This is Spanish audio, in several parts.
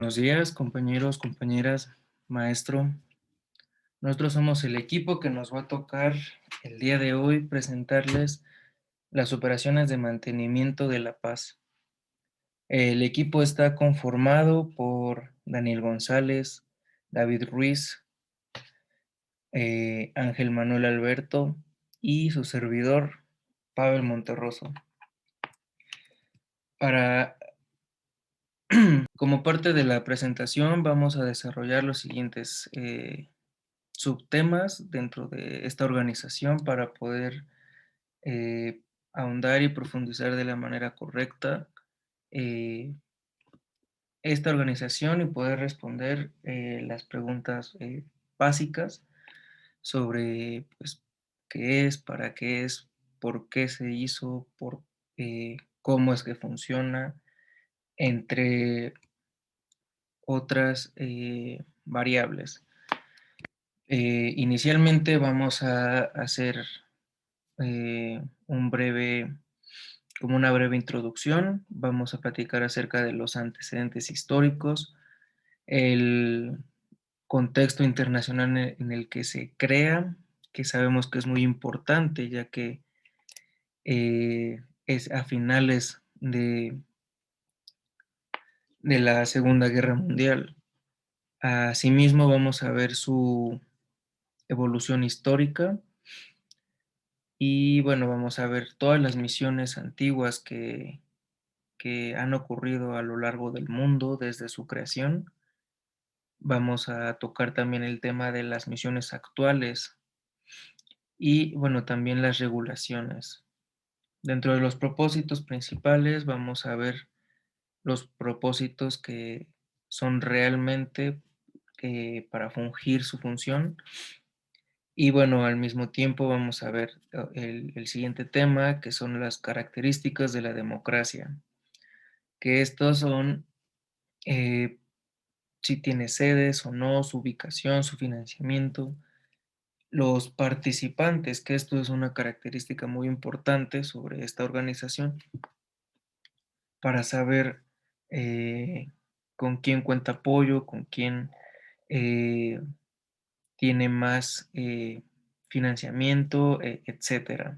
Buenos días, compañeros, compañeras, maestro. Nosotros somos el equipo que nos va a tocar el día de hoy presentarles las operaciones de mantenimiento de la paz. El equipo está conformado por Daniel González, David Ruiz, Ángel Manuel Alberto y su servidor, Pavel Monterroso. Para, como parte de la presentación, vamos a desarrollar los siguientes subtemas dentro de esta organización para poder eh, ahondar y profundizar de la manera correcta eh, esta organización y poder responder las preguntas básicas sobre pues, qué es, para qué es, por qué se hizo, cómo es que funciona, entre otras variables. Inicialmente vamos a hacer como una breve introducción. Vamos a platicar acerca de los antecedentes históricos, el contexto internacional en el que se crea, que sabemos que es muy importante, ya que es a finales de la Segunda Guerra Mundial. Asimismo, vamos a ver su evolución histórica y bueno, vamos a ver todas las misiones antiguas que han ocurrido a lo largo del mundo desde su creación. Vamos a tocar también el tema de las misiones actuales y, bueno, también las regulaciones. Dentro de los propósitos principales vamos a ver los propósitos que son realmente para fungir su función. Y bueno, al mismo tiempo vamos a ver el siguiente tema, que son las características de la democracia, que estos son eh, si tiene sedes o no, su ubicación, su financiamiento, los participantes, que esto es una característica muy importante sobre esta organización, para saber con quién cuenta apoyo, con quién eh, tiene más financiamiento, etcétera.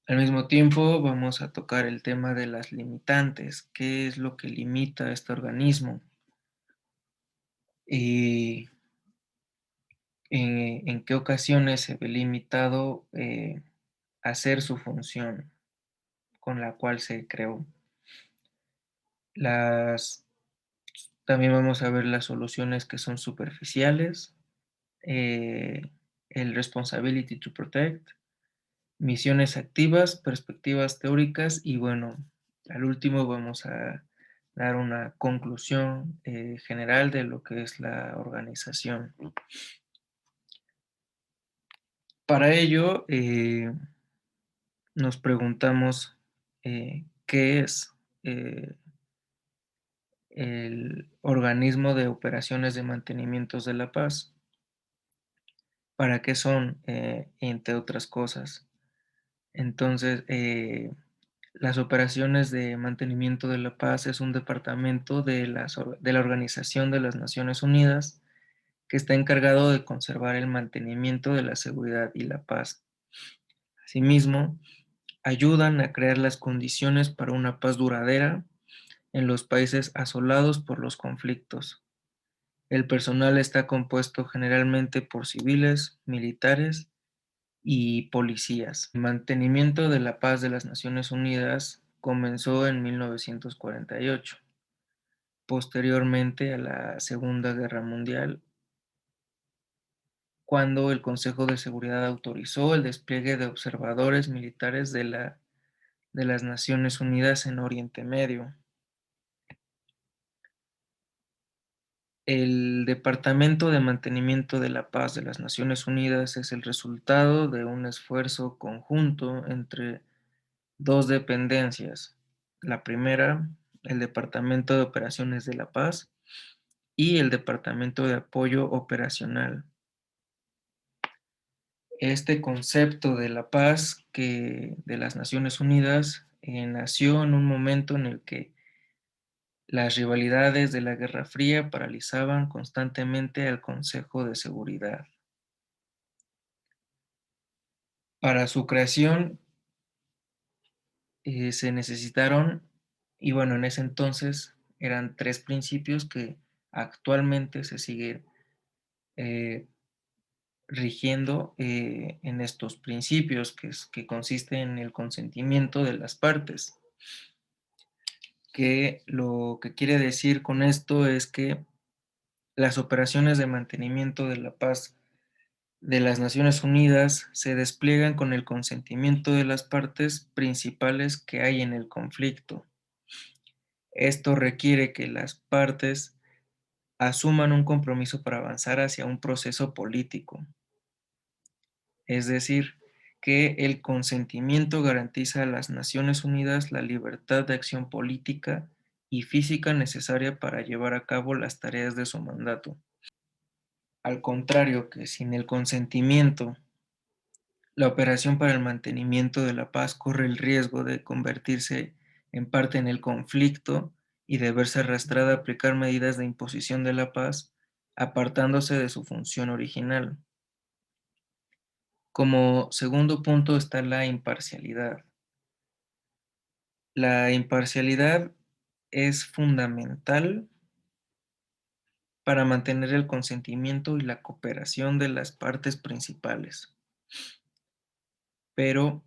Al mismo tiempo, vamos a tocar el tema de las limitantes, qué es lo que limita a este organismo. Y en qué ocasiones se ve limitado a hacer su función con la cual se creó. Las, también vamos a ver las soluciones que son superficiales, eh, el responsibility to protect, misiones activas, perspectivas teóricas y bueno, al último vamos a dar una conclusión general de lo que es la organización. Para ello, nos preguntamos qué es eh, el organismo de operaciones de mantenimientos de la paz, para qué son, entre otras cosas. Entonces, las operaciones de mantenimiento de la paz es un departamento de la Organización de las Naciones Unidas que está encargado de conservar el mantenimiento de la seguridad y la paz. Asimismo, ayudan a crear las condiciones para una paz duradera en los países asolados por los conflictos. El personal está compuesto generalmente por civiles, militares y policías. El mantenimiento de la paz de las Naciones Unidas comenzó en 1948, posteriormente a la Segunda Guerra Mundial, cuando el Consejo de Seguridad autorizó el despliegue de observadores militares de las Naciones Unidas en Oriente Medio. El Departamento de Mantenimiento de la Paz de las Naciones Unidas es el resultado de un esfuerzo conjunto entre dos dependencias. La primera, el Departamento de Operaciones de la Paz y el Departamento de Apoyo Operacional. Este concepto de la paz de las Naciones Unidas nació en un momento en el que Las rivalidades de la Guerra Fría paralizaban constantemente al Consejo de Seguridad. Para su creación se necesitaron, y bueno, en ese entonces eran tres principios que actualmente se siguen eh, rigiendo en estos principios, que consiste en el consentimiento de las partes. Que lo que quiere decir con esto es que las operaciones de mantenimiento de la paz de las Naciones Unidas se despliegan con el consentimiento de las partes principales que hay en el conflicto. Esto requiere que las partes asuman un compromiso para avanzar hacia un proceso político, es decir, que el consentimiento garantiza a las Naciones Unidas la libertad de acción política y física necesaria para llevar a cabo las tareas de su mandato. Al contrario que sin el consentimiento, la operación para el mantenimiento de la paz corre el riesgo de convertirse en parte en el conflicto y de verse arrastrada a aplicar medidas de imposición de la paz, apartándose de su función original. Como segundo punto está la imparcialidad. La imparcialidad es fundamental para mantener el consentimiento y la cooperación de las partes principales, pero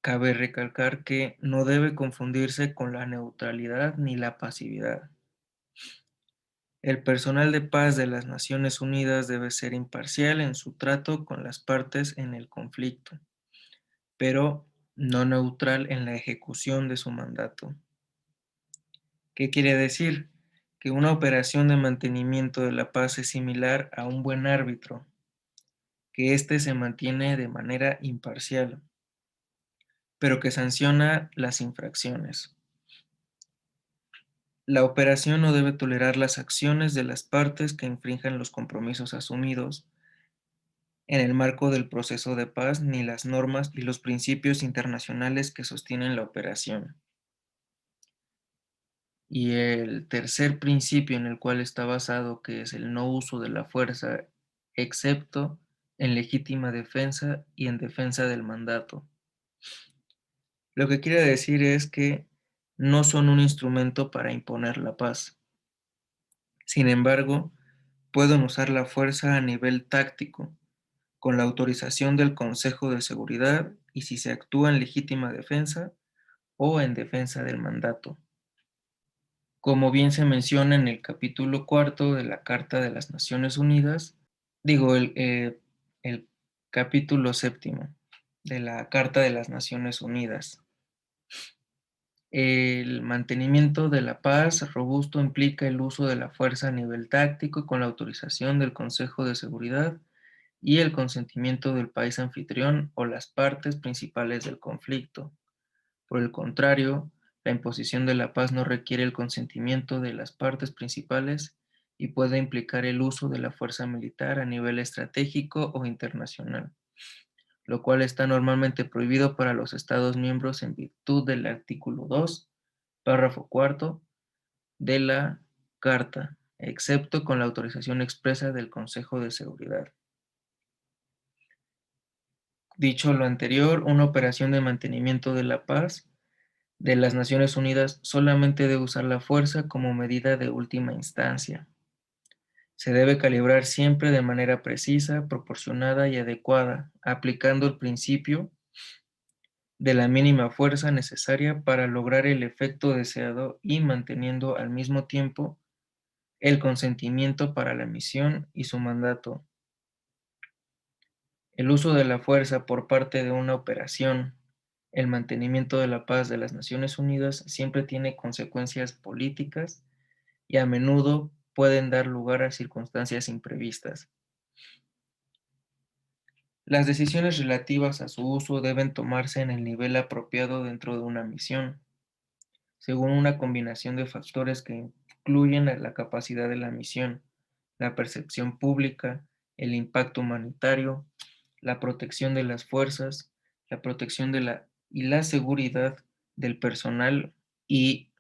cabe recalcar que no debe confundirse con la neutralidad ni la pasividad. El personal de paz de las Naciones Unidas debe ser imparcial en su trato con las partes en el conflicto, pero no neutral en la ejecución de su mandato. ¿Qué quiere decir? Que una operación de mantenimiento de la paz es similar a un buen árbitro, que éste se mantiene de manera imparcial, pero que sanciona las infracciones. La operación no debe tolerar las acciones de las partes que infrinjan los compromisos asumidos en el marco del proceso de paz ni las normas y los principios internacionales que sostienen la operación. Y el tercer principio en el cual está basado, que es el no uso de la fuerza, excepto en legítima defensa y en defensa del mandato. Lo que quiere decir es que no son un instrumento para imponer la paz. Sin embargo, pueden usar la fuerza a nivel táctico, con la autorización del Consejo de Seguridad y si se actúa en legítima defensa o en defensa del mandato. Como bien se menciona en el capítulo cuarto de la Carta de las Naciones Unidas, digo, el capítulo séptimo de la Carta de las Naciones Unidas. El mantenimiento de la paz robusto implica el uso de la fuerza a nivel táctico y con la autorización del Consejo de Seguridad y el consentimiento del país anfitrión o las partes principales del conflicto. Por el contrario, la imposición de la paz no requiere el consentimiento de las partes principales y puede implicar el uso de la fuerza militar a nivel estratégico o internacional, lo cual está normalmente prohibido para los Estados miembros en virtud del artículo 2, párrafo cuarto de la Carta, excepto con la autorización expresa del Consejo de Seguridad. Dicho lo anterior, una operación de mantenimiento de la paz de las Naciones Unidas solamente debe usar la fuerza como medida de última instancia. Se debe calibrar siempre de manera precisa, proporcionada y adecuada, aplicando el principio de la mínima fuerza necesaria para lograr el efecto deseado y manteniendo al mismo tiempo el consentimiento para la misión y su mandato. El uso de la fuerza por parte de una operación, el mantenimiento de la paz de las Naciones Unidas siempre tiene consecuencias políticas y a menudo pueden dar lugar a circunstancias imprevistas. Las decisiones relativas a su uso deben tomarse en el nivel apropiado dentro de una misión, según una combinación de factores que incluyen la capacidad de la misión, la percepción pública, el impacto humanitario, la protección de las fuerzas, la protección de la y la seguridad del personal y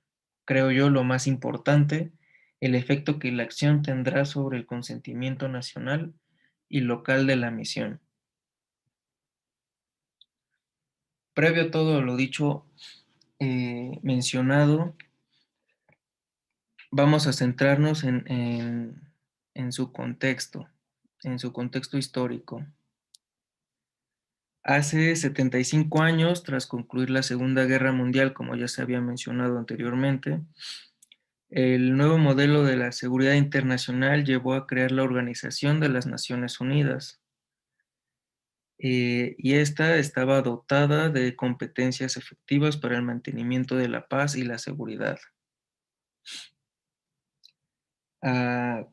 creo yo, lo más importante, el efecto que la acción tendrá sobre el consentimiento nacional y local de la misión. Previo a todo lo dicho, mencionado, vamos a centrarnos en su contexto histórico. Hace 75 años, tras concluir la Segunda Guerra Mundial, como ya se había mencionado anteriormente, el nuevo modelo de la seguridad internacional llevó a crear la Organización de las Naciones Unidas, y esta estaba dotada de competencias efectivas para el mantenimiento de la paz y la seguridad. Ah,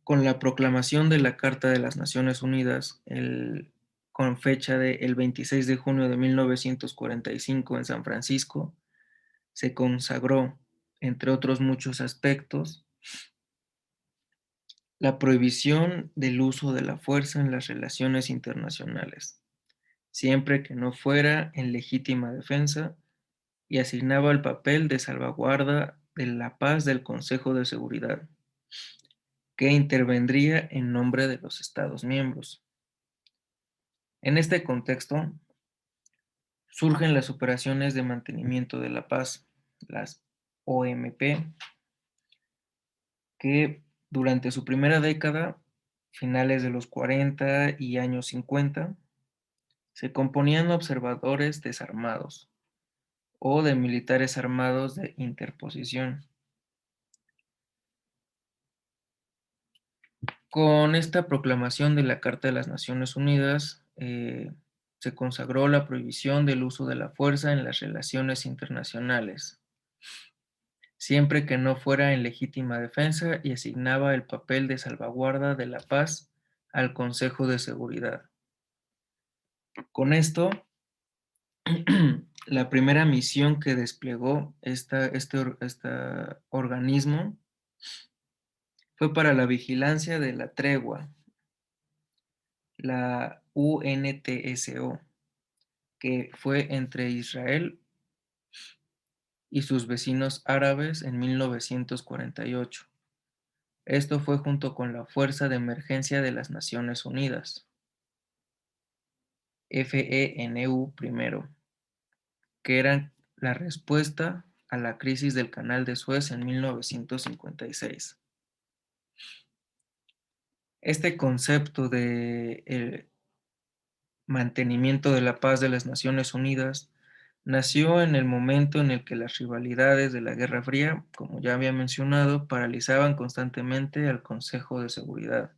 con la proclamación de la Carta de las Naciones Unidas, con fecha del 26 de junio de 1945 en San Francisco, se consagró, entre otros muchos aspectos, la prohibición del uso de la fuerza en las relaciones internacionales, siempre que no fuera en legítima defensa, y asignaba el papel de salvaguarda de la paz del Consejo de Seguridad, que intervendría en nombre de los Estados miembros. En este contexto, surgen las operaciones de mantenimiento de la paz, las OMP, que durante su primera década, finales de los 40 y años 50, se componían de observadores desarmados o de militares armados de interposición. Con esta proclamación de la Carta de las Naciones Unidas, se consagró la prohibición del uso de la fuerza en las relaciones internacionales, siempre que no fuera en legítima defensa, y asignaba el papel de salvaguarda de la paz al Consejo de Seguridad. Con esto, la primera misión que desplegó este organismo fue para la vigilancia de la tregua, la UNTSO, que fue entre Israel y sus vecinos árabes en 1948. Esto fue junto con la Fuerza de Emergencia de las Naciones Unidas, FENU primero, que eran la respuesta a la crisis del Canal de Suez en 1956. Este concepto de mantenimiento de la paz de las Naciones Unidas nació en el momento en el que las rivalidades de la Guerra Fría, como ya había mencionado, paralizaban constantemente al Consejo de Seguridad.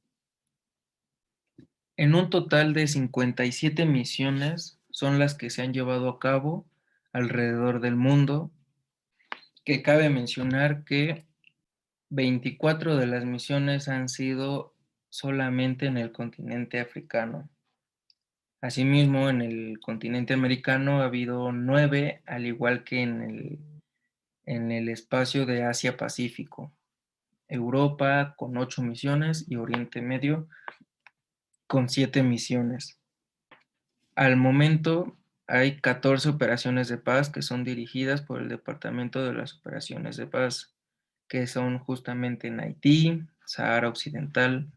En un total de 57 misiones son las que se han llevado a cabo alrededor del mundo, que cabe mencionar que 24 de las misiones han sido solamente en el continente africano. Asimismo, en el continente americano ha habido 9, al igual que en el espacio de Asia-Pacífico. Europa con 8 misiones y Oriente Medio con 7 misiones. Al momento hay 14 operaciones de paz que son dirigidas por el Departamento de las Operaciones de Paz, que son justamente en Haití, Sahara Occidental,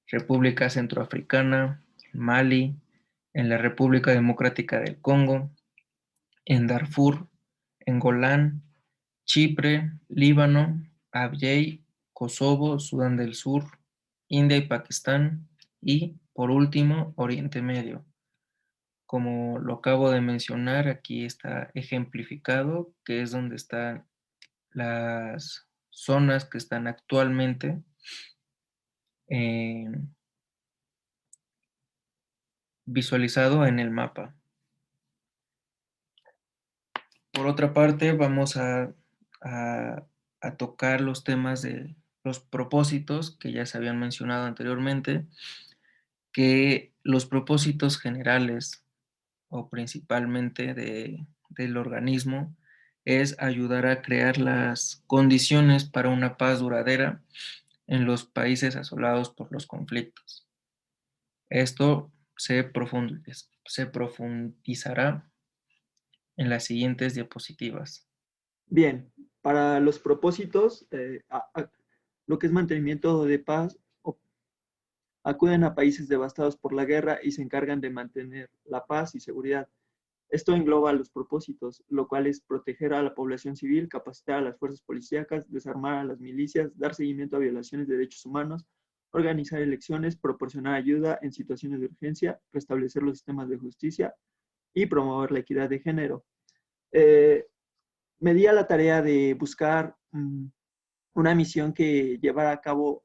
República Centroafricana, Mali, en la República Democrática del Congo, en Darfur, en Golán, Chipre, Líbano, Abyei, Kosovo, Sudán del Sur, India y Pakistán, y, por último, Oriente Medio. Como lo acabo de mencionar, aquí está ejemplificado, que es donde están las zonas que están actualmente eh, visualizado en el mapa. Por otra parte, vamos a- a tocar los temas de los propósitos que ya se habían mencionado anteriormente, que los propósitos generales o principalmente del organismo es ayudar a crear las condiciones para una paz duradera en los países asolados por los conflictos. Esto se profundizará en las siguientes diapositivas. Bien, para los propósitos, lo que es mantenimiento de paz, acuden a países devastados por la guerra y se encargan de mantener la paz y seguridad. Esto engloba los propósitos, lo cual es proteger a la población civil, capacitar a las fuerzas policíacas, desarmar a las milicias, dar seguimiento a violaciones de derechos humanos, organizar elecciones, proporcionar ayuda en situaciones de urgencia, restablecer los sistemas de justicia y promover la equidad de género. Eh, Me di a la tarea de buscar una misión que llevara a cabo,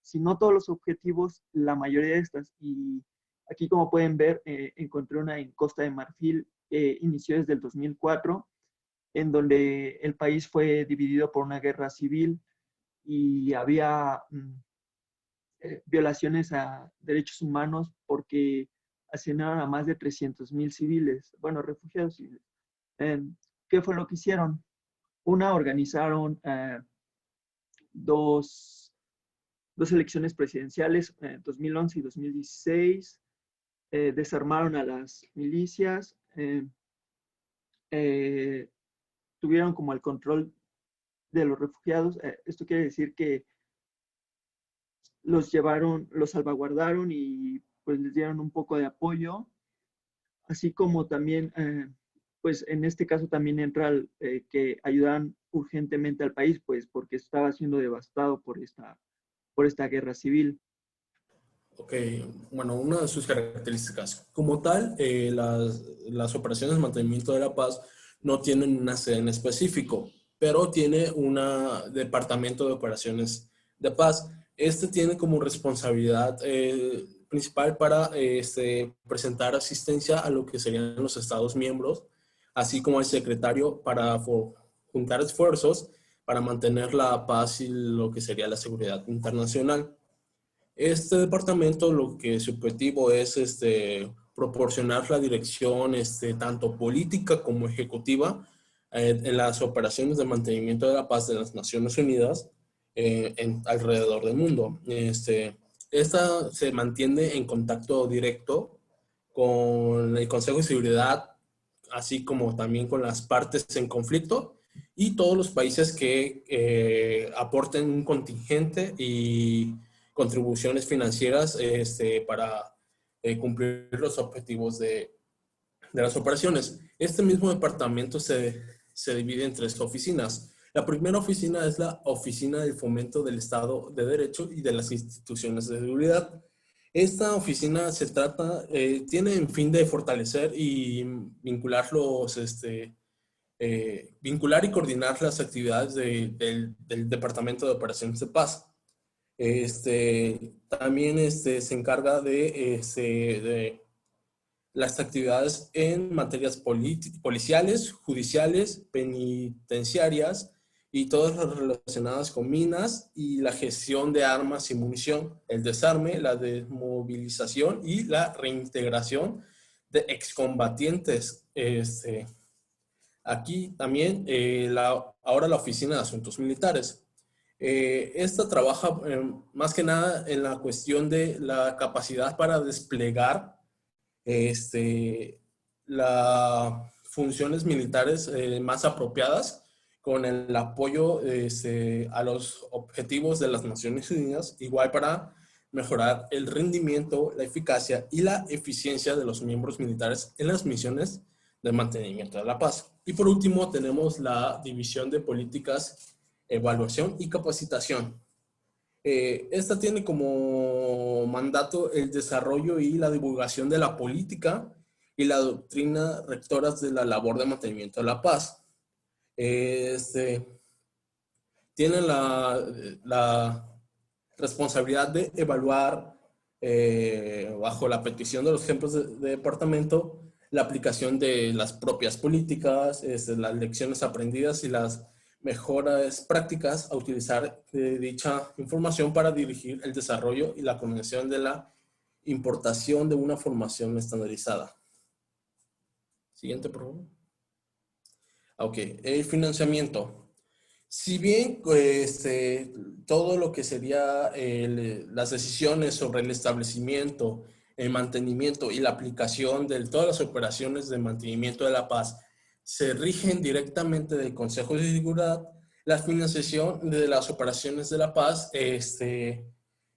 si no todos los objetivos, la mayoría de estas. Y aquí, como pueden ver, encontré una en Costa de Marfil que inició desde el 2004, en donde el país fue dividido por una guerra civil y había violaciones a derechos humanos porque asesinaron a más de 300,000 civiles, bueno, refugiados civiles. Eh, ¿Qué fue lo que hicieron? Organizaron dos, dos elecciones presidenciales, 2011 y 2016, desarmaron a las milicias, eh, tuvieron como el control de los refugiados. Esto quiere decir que los llevaron, los salvaguardaron y pues les dieron un poco de apoyo, así como también, pues en este caso también entra que ayudan urgentemente al país, pues porque estaba siendo devastado por esta guerra civil. Ok, bueno, una de sus características. Como tal, las operaciones de mantenimiento de la paz no tienen una sede en específico, pero tiene un departamento de operaciones de paz. Este tiene como responsabilidad principal para presentar asistencia a lo que serían los Estados miembros, así como al secretario para juntar esfuerzos para mantener la paz y lo que sería la seguridad internacional. Este departamento, lo que su objetivo es proporcionar la dirección tanto política como ejecutiva en las operaciones de mantenimiento de la paz de las Naciones Unidas alrededor del mundo. Esta se mantiene en contacto directo con el Consejo de Seguridad, así como también con las partes en conflicto y todos los países que aporten un contingente y contribuciones financieras para cumplir los objetivos de las operaciones. Este mismo departamento se divide en tres oficinas. La primera oficina es la Oficina del Fomento del Estado de Derecho y de las Instituciones de Seguridad. Esta oficina tiene en fin de fortalecer y vincular y coordinar las actividades del Departamento de Operaciones de Paz. También se encarga de las actividades en materias policiales, judiciales, penitenciarias y todas las relacionadas con minas y la gestión de armas y munición, el desarme, la desmovilización y la reintegración de excombatientes. Aquí también ahora la Oficina de Asuntos Militares. Esta trabaja más que nada en la cuestión de la capacidad para desplegar las funciones militares más apropiadas con el apoyo a los objetivos de las Naciones Unidas, igual para mejorar el rendimiento, la eficacia y la eficiencia de los miembros militares en las misiones de mantenimiento de la paz. Y por último tenemos la División de Políticas, Evaluación y Capacitación. Esta tiene como mandato el desarrollo y la divulgación de la política y la doctrina rectoras de la labor de mantenimiento de la paz. Tiene la responsabilidad de evaluar, bajo la petición de los jefes de departamento, la aplicación de las propias políticas, las lecciones aprendidas y las mejoras prácticas a utilizar dicha información para dirigir el desarrollo y la coordinación de la importación de una formación estandarizada. Siguiente, por favor. Ok, el financiamiento. Si bien todo lo que sería las decisiones sobre el establecimiento, el mantenimiento y la aplicación de todas las operaciones de mantenimiento de la paz se rigen directamente del Consejo de Seguridad. La financiación de las operaciones de la paz de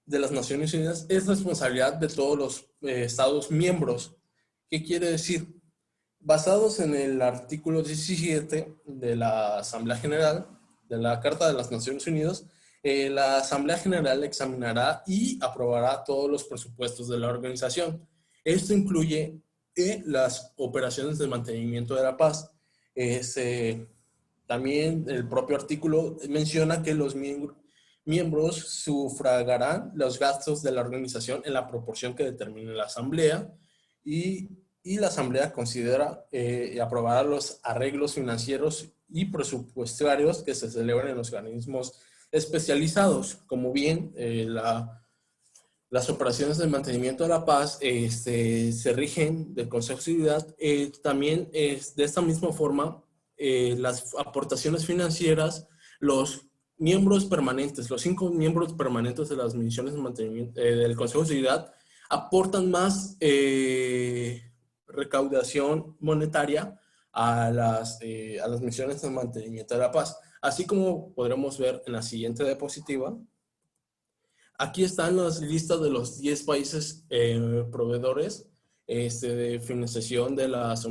las Naciones Unidas es responsabilidad de todos los Estados miembros. ¿Qué quiere decir? Basados en el artículo 17 de la Asamblea General de la Carta de las Naciones Unidas, la Asamblea General examinará y aprobará todos los presupuestos de la organización. Esto incluye las operaciones de mantenimiento de la paz. También el propio artículo menciona que los miembros sufragarán los gastos de la organización en la proporción que determine la Asamblea y la Asamblea considera y aprobará los arreglos financieros y presupuestarios que se celebran en los organismos especializados. Como bien, las operaciones de mantenimiento de la paz se rigen del Consejo de Seguridad. También de esta misma forma, las aportaciones financieras, los miembros permanentes, los 5 miembros permanentes de las misiones de mantenimiento del Consejo de Seguridad aportan más recaudación monetaria a las misiones de mantenimiento de la paz. Así como podremos ver en la siguiente diapositiva, aquí están las listas de los 10 países proveedores de financiación de las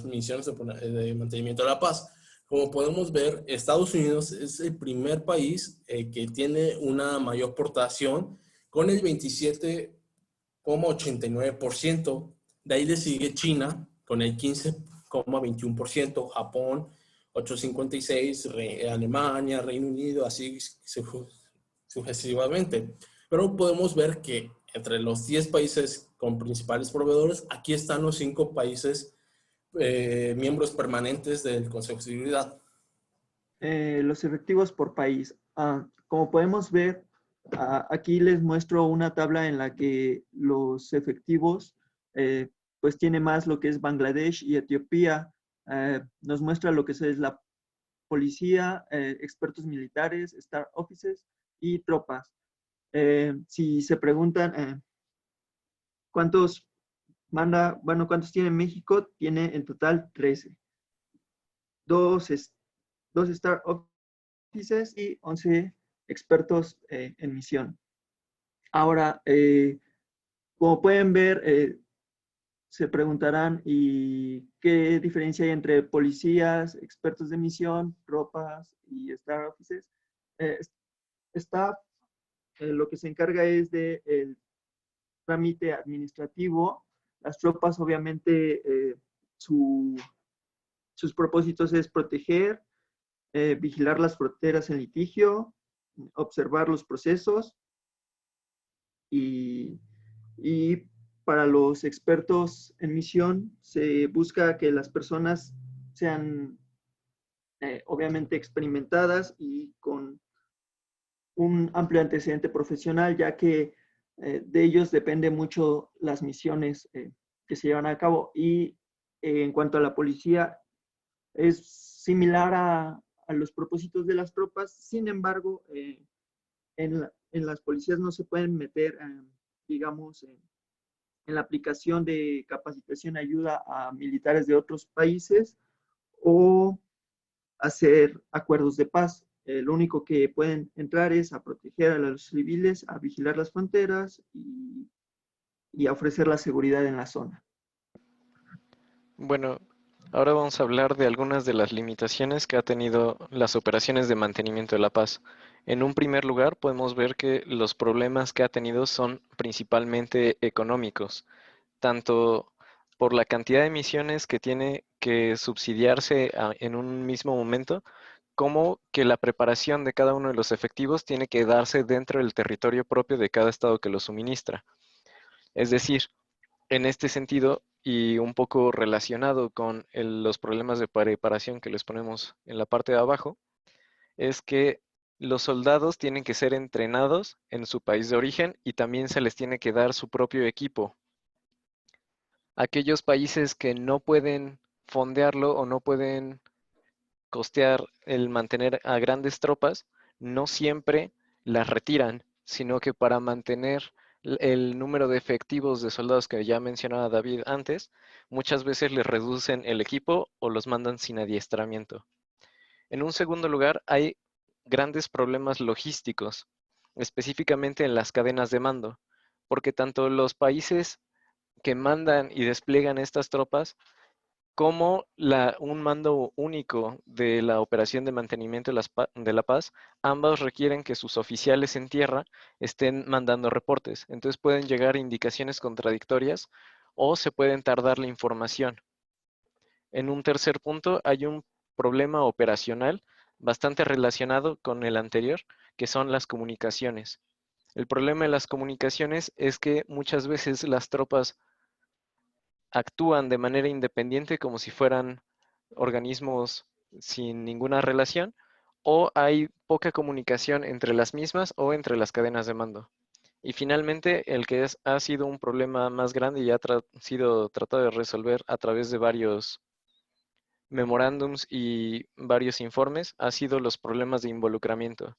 misiones de mantenimiento de la paz. Como podemos ver, Estados Unidos es el primer país que tiene una mayor aportación con el 27,89%. De ahí le sigue China con el 15,21%, Japón 8,56%, Alemania, Reino Unido, así sucesivamente. Pero podemos ver que entre los 10 países con principales proveedores, aquí están los 5 países miembros permanentes del Consejo de Seguridad. Los efectivos por país. Como podemos ver, aquí les muestro una tabla en la que los efectivos, pues tiene más lo que es Bangladesh y Etiopía. Nos muestra lo que es la policía, expertos militares, Star Offices y tropas. Si se preguntan cuántos cuántos tiene México, tiene en total 13. Dos Star Offices y 11 expertos en misión. Ahora, como pueden ver, se preguntarán, ¿y qué diferencia hay entre policías, expertos de misión, tropas y Star Offices? Staff, lo que se encarga es del trámite administrativo. Las tropas, obviamente, sus propósitos es proteger, vigilar las fronteras en litigio, observar los procesos y para los expertos en misión se busca que las personas sean obviamente experimentadas y con un amplio antecedente profesional, ya que de ellos depende mucho las misiones que se llevan a cabo. Y en cuanto a la policía, es similar a los propósitos de las tropas. Sin embargo, en las policías no se pueden meter, digamos, en la aplicación de capacitación ayuda a militares de otros países o hacer acuerdos de paz. Lo único que pueden entrar es a proteger a los civiles, a vigilar las fronteras y a ofrecer la seguridad en la zona. Bueno, ahora vamos a hablar de algunas de las limitaciones que ha tenido las operaciones de mantenimiento de la paz. En un primer lugar, podemos ver que los problemas que ha tenido son principalmente económicos, tanto por la cantidad de misiones que tiene que subsidiarse en un mismo momento, como que la preparación de cada uno de los efectivos tiene que darse dentro del territorio propio de cada estado que lo suministra. Es decir, en este sentido, y un poco relacionado con los problemas de preparación que les ponemos en la parte de abajo, es que los soldados tienen que ser entrenados en su país de origen y también se les tiene que dar su propio equipo. Aquellos países que no pueden fondearlo o no pueden costear el mantener a grandes tropas, no siempre las retiran, sino que para mantener el número de efectivos de soldados que ya mencionaba David antes, muchas veces les reducen el equipo o los mandan sin adiestramiento. En un segundo lugar, hay grandes problemas logísticos, específicamente en las cadenas de mando, porque tanto los países que mandan y despliegan estas tropas como un mando único de la operación de mantenimiento de la paz, ambos requieren que sus oficiales en tierra estén mandando reportes. Entonces pueden llegar indicaciones contradictorias o se pueden tardar la información. En un tercer punto, hay un problema operacional bastante relacionado con el anterior, que son las comunicaciones. El problema de las comunicaciones es que muchas veces las tropas actúan de manera independiente como si fueran organismos sin ninguna relación, o hay poca comunicación entre las mismas o entre las cadenas de mando. Y finalmente, el que ha sido un problema más grande y ha sido tratado de resolver a través de varios memorándums y varios informes, ha sido los problemas de involucramiento.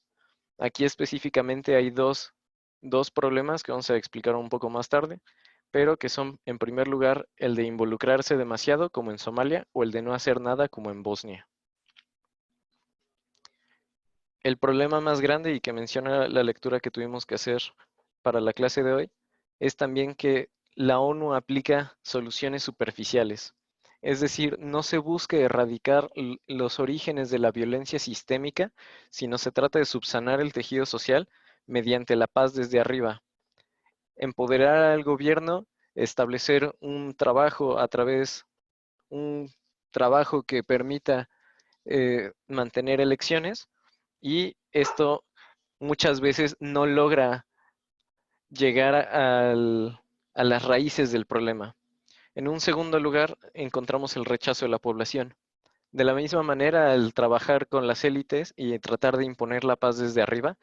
Aquí específicamente hay dos problemas que vamos a explicar un poco más tarde, pero que son, en primer lugar, el de involucrarse demasiado, como en Somalia, o el de no hacer nada, como en Bosnia. El problema más grande y que menciona la lectura que tuvimos que hacer para la clase de hoy es también que la ONU aplica soluciones superficiales. Es decir, no se busca erradicar los orígenes de la violencia sistémica, sino se trata de subsanar el tejido social mediante la paz desde arriba. Empoderar al gobierno, establecer un trabajo un trabajo que permita mantener elecciones, y esto muchas veces no logra llegar a las raíces del problema. En un segundo lugar, encontramos el rechazo de la población. De la misma manera, al trabajar con las élites y tratar de imponer la paz desde arriba,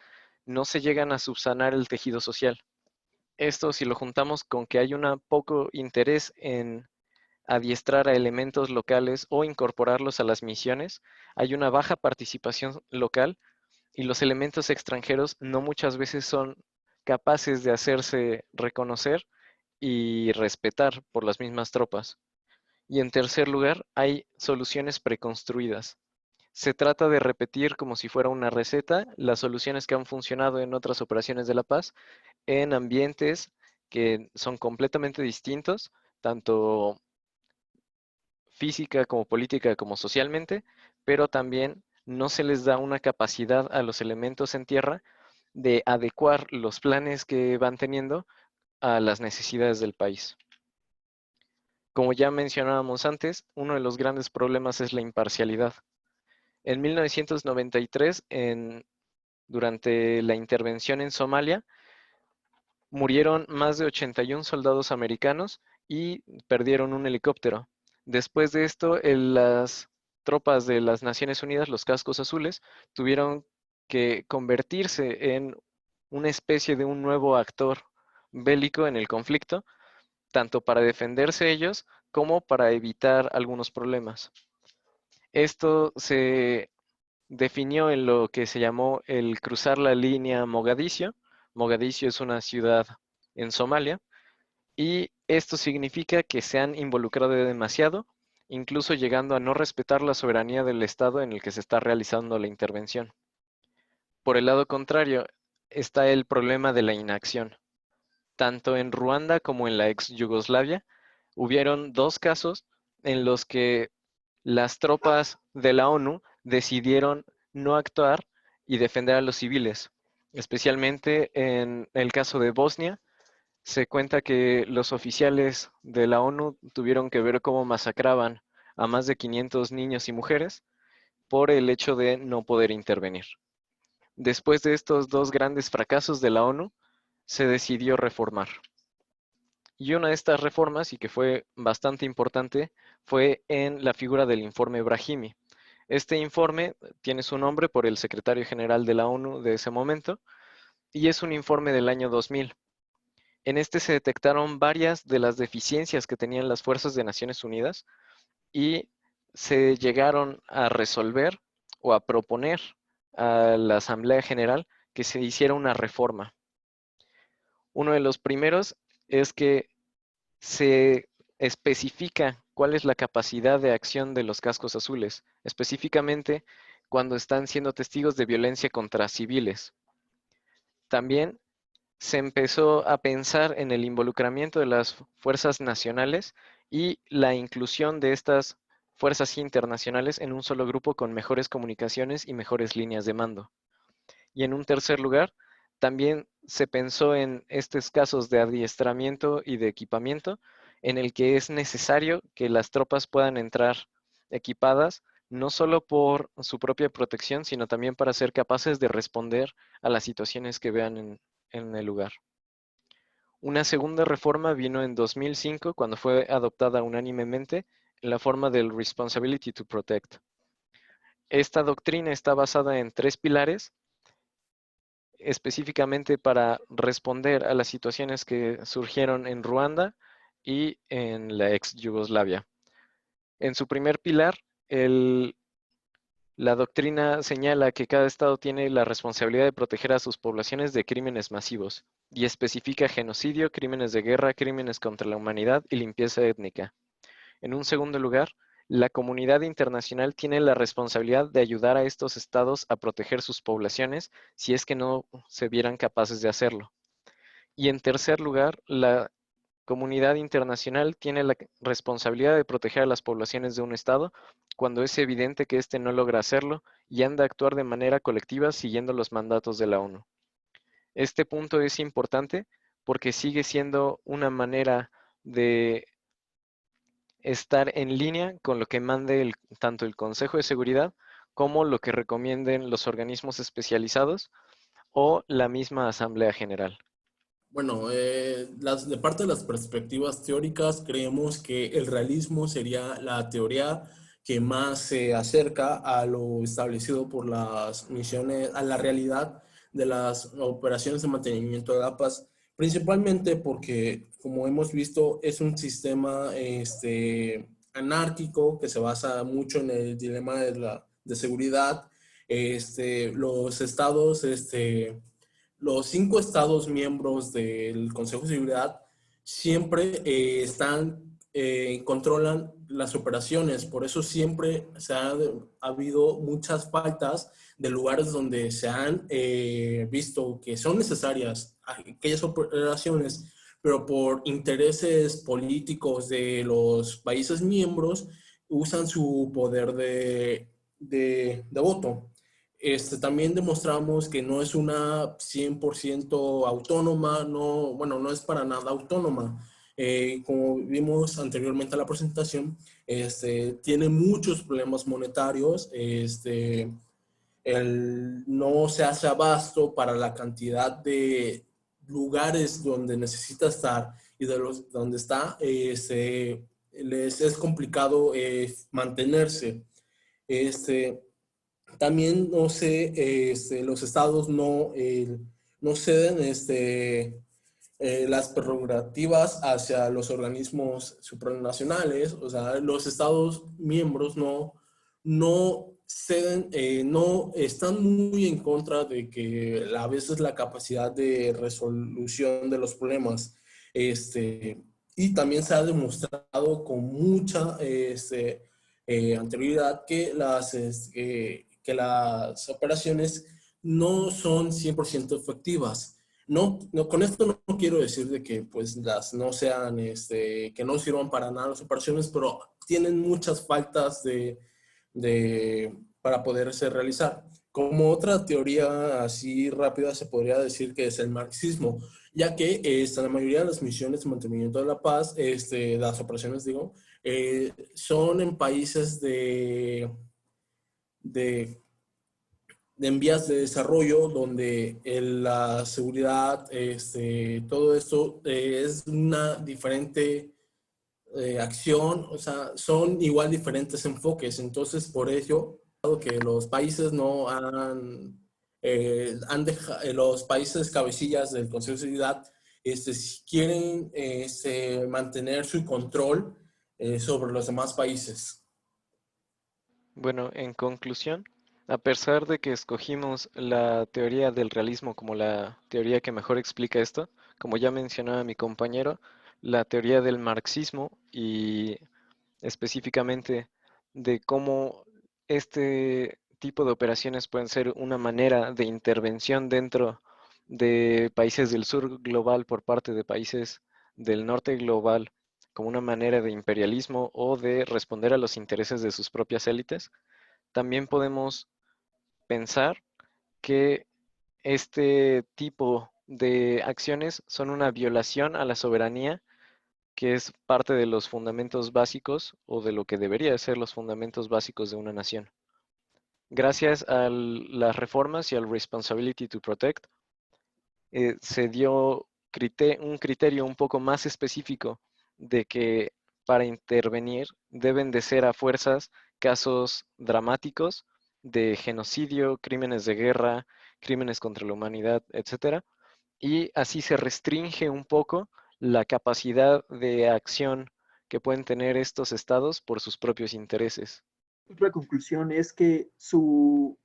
no se llegan a subsanar el tejido social. Esto, si lo juntamos con que hay un poco interés en adiestrar a elementos locales o incorporarlos a las misiones, hay una baja participación local y los elementos extranjeros no muchas veces son capaces de hacerse reconocer y respetar por las mismas tropas. Y en tercer lugar, hay soluciones preconstruidas. Se trata de repetir como si fuera una receta las soluciones que han funcionado en otras operaciones de la paz en ambientes que son completamente distintos, tanto física como política como socialmente, pero también no se les da una capacidad a los elementos en tierra de adecuar los planes que van teniendo a las necesidades del país. Como ya mencionábamos antes, uno de los grandes problemas es la imparcialidad. En 1993, durante la intervención en Somalia, murieron más de 81 soldados americanos y perdieron un helicóptero. Después de esto, las tropas de las Naciones Unidas, los cascos azules, tuvieron que convertirse en una especie de un nuevo actor bélico en el conflicto, tanto para defenderse ellos como para evitar algunos problemas. Esto se definió en lo que se llamó el cruzar la línea Mogadiscio. Mogadiscio es una ciudad en Somalia, y esto significa que se han involucrado demasiado, incluso llegando a no respetar la soberanía del Estado en el que se está realizando la intervención. Por el lado contrario, está el problema de la inacción. Tanto en Ruanda como en la ex Yugoslavia, hubieron dos casos en los que las tropas de la ONU decidieron no actuar y defender a los civiles. Especialmente en el caso de Bosnia, se cuenta que los oficiales de la ONU tuvieron que ver cómo masacraban a más de 500 niños y mujeres por el hecho de no poder intervenir. Después de estos dos grandes fracasos de la ONU, se decidió reformar. Y una de estas reformas, y que fue bastante importante, fue en la figura del informe Brahimi. Este informe tiene su nombre por el secretario general de la ONU de ese momento, y es un informe del año 2000. En este se detectaron varias de las deficiencias que tenían las fuerzas de Naciones Unidas y se llegaron a resolver o a proponer a la Asamblea General que se hiciera una reforma. Uno de los primeros es que se especifica cuál es la capacidad de acción de los cascos azules, específicamente cuando están siendo testigos de violencia contra civiles. También se empezó a pensar en el involucramiento de las fuerzas nacionales y la inclusión de estas fuerzas internacionales en un solo grupo con mejores comunicaciones y mejores líneas de mando. Y en un tercer lugar, también se pensó en estos casos de adiestramiento y de equipamiento en el que es necesario que las tropas puedan entrar equipadas no solo por su propia protección, sino también para ser capaces de responder a las situaciones que vean en el lugar. Una segunda reforma vino en 2005 cuando fue adoptada unánimemente en la forma del Responsibility to Protect. Esta doctrina está basada en 3 pilares, específicamente para responder a las situaciones que surgieron en Ruanda y en la ex Yugoslavia. En su primer pilar, la doctrina señala que cada estado tiene la responsabilidad de proteger a sus poblaciones de crímenes masivos y especifica genocidio, crímenes de guerra, crímenes contra la humanidad y limpieza étnica. En un segundo lugar, la comunidad internacional tiene la responsabilidad de ayudar a estos estados a proteger sus poblaciones si es que no se vieran capaces de hacerlo. Y en tercer lugar, la comunidad internacional tiene la responsabilidad de proteger a las poblaciones de un estado cuando es evidente que éste no logra hacerlo y han de actuar de manera colectiva siguiendo los mandatos de la ONU. Este punto es importante porque sigue siendo una manera de estar en línea con lo que mande tanto el Consejo de Seguridad como lo que recomienden los organismos especializados o la misma Asamblea General. Bueno, de parte de las perspectivas teóricas, creemos que el realismo sería la teoría que más se acerca a lo establecido por las misiones, a la realidad de las operaciones de mantenimiento de la paz, principalmente porque, como hemos visto, es un sistema anárquico que se basa mucho en el dilema de seguridad. Los estados, los 5 estados miembros del Consejo de Seguridad siempre controlan las operaciones. Por eso siempre ha habido muchas faltas de lugares donde se han visto que son necesarias aquellas operaciones, pero por intereses políticos de los países miembros usan su poder de voto. También demostramos que no es una 100% autónoma, no, bueno, no es para nada autónoma. Como vimos anteriormente a la presentación, tiene muchos problemas monetarios, no se hace abasto para la cantidad de lugares donde necesita estar y de los donde está, les es complicado mantenerse. También, no sé, los estados no ceden las prerrogativas hacia los organismos supranacionales, o sea, los estados miembros no ceden, no están muy en contra de que a veces la capacidad de resolución de los problemas, y también se ha demostrado con mucha anterioridad que que las operaciones no son 100% efectivas. Con esto no quiero decir de que pues las no sean, que no sirvan para nada las operaciones, pero tienen muchas faltas para poderse realizar. Como otra teoría así rápida se podría decir que es el marxismo, ya que la mayoría de las misiones de mantenimiento de la paz, las operaciones digo, son en países de en vías de desarrollo donde la seguridad, todo esto es una diferente acción, o sea, son igual diferentes enfoques. Entonces, por ello, que los países no han dejado, los países cabecillas del Consejo de Seguridad, si quieren mantener su control sobre los demás países. Bueno, en conclusión, A pesar de que escogimos la teoría del realismo como la teoría que mejor explica esto, como ya mencionaba mi compañero, la teoría del marxismo y específicamente de cómo este tipo de operaciones pueden ser una manera de intervención dentro de países del sur global por parte de países del norte global como una manera de imperialismo o de responder a los intereses de sus propias élites, también podemos pensar que este tipo de acciones son una violación a la soberanía, que es parte de los fundamentos básicos o de lo que debería ser los fundamentos básicos de una nación. Gracias a las reformas y al Responsibility to Protect, se dio un criterio un poco más específico de que para intervenir deben de ser a fuerzas casos dramáticos de genocidio, crímenes de guerra, crímenes contra la humanidad, etcétera, y así se restringe un poco la capacidad de acción que pueden tener estos estados por sus propios intereses. Otra conclusión es que su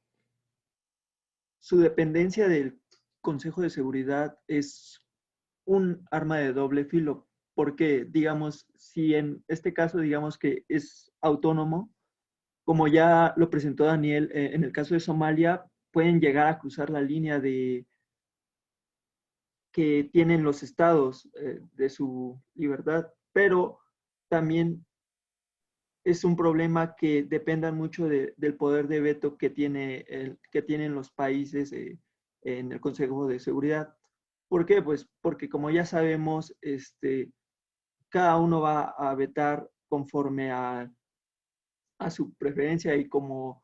dependencia del Consejo de Seguridad es un arma de doble filo, porque, digamos, si en este caso, digamos que es autónomo, como ya lo presentó Daniel, en el caso de Somalia, pueden llegar a cruzar la línea de que tienen los estados de su libertad, pero también es un problema que dependan mucho del poder de veto que tienen los países en el Consejo de Seguridad. ¿Por qué? Pues porque como ya sabemos, cada uno va a vetar conforme a su preferencia y como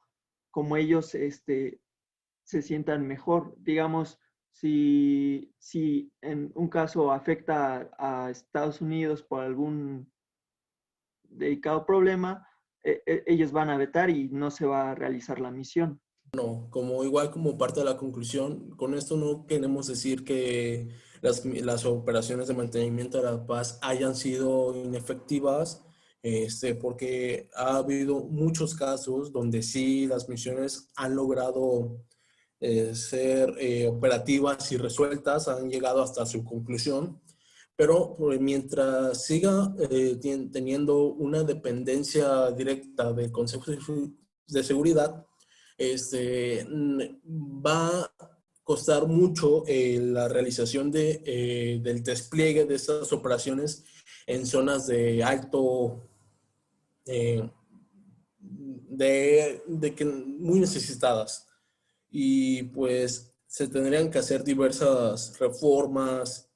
ellos se sientan mejor. Digamos, si en un caso afecta a Estados Unidos por algún delicado problema, ellos van a vetar y no se va a realizar la misión. No, como igual como parte de la conclusión, con esto no queremos decir que las operaciones de mantenimiento de la paz hayan sido inefectivas, porque ha habido muchos casos donde sí las misiones han logrado ser operativas y resueltas, han llegado hasta su conclusión, pero pues, mientras siga teniendo una dependencia directa del Consejo de Seguridad, va a costar mucho la realización del despliegue de estas operaciones en zonas de alto, eh, de que muy necesitadas. Y pues se tendrían que hacer diversas reformas,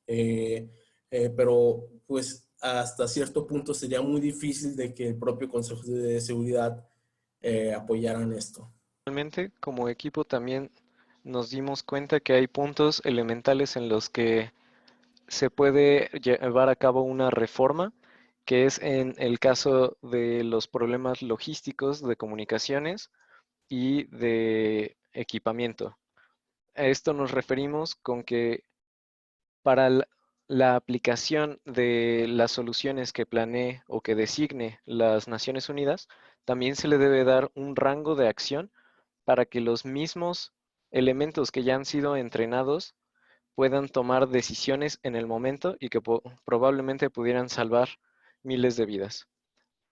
pero pues hasta cierto punto sería muy difícil de que el propio Consejo de Seguridad apoyaran esto. Realmente, como equipo también nos dimos cuenta que hay puntos elementales en los que se puede llevar a cabo una reforma, que es en el caso de los problemas logísticos de comunicaciones y de equipamiento. A esto nos referimos con que para la aplicación de las soluciones que planee o que designe las Naciones Unidas, también se le debe dar un rango de acción para que los mismos elementos que ya han sido entrenados puedan tomar decisiones en el momento y que probablemente pudieran salvar miles de vidas.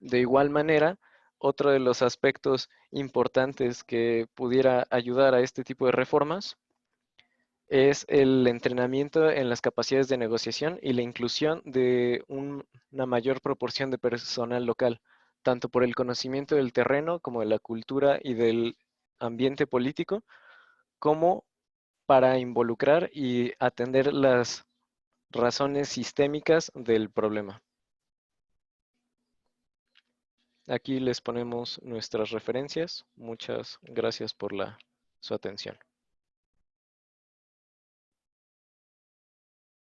De igual manera, otro de los aspectos importantes que pudiera ayudar a este tipo de reformas es el entrenamiento en las capacidades de negociación y la inclusión de una mayor proporción de personal local, tanto por el conocimiento del terreno como de la cultura y del ambiente político, como para involucrar y atender las razones sistémicas del problema. Aquí les ponemos nuestras referencias. Muchas gracias por su atención.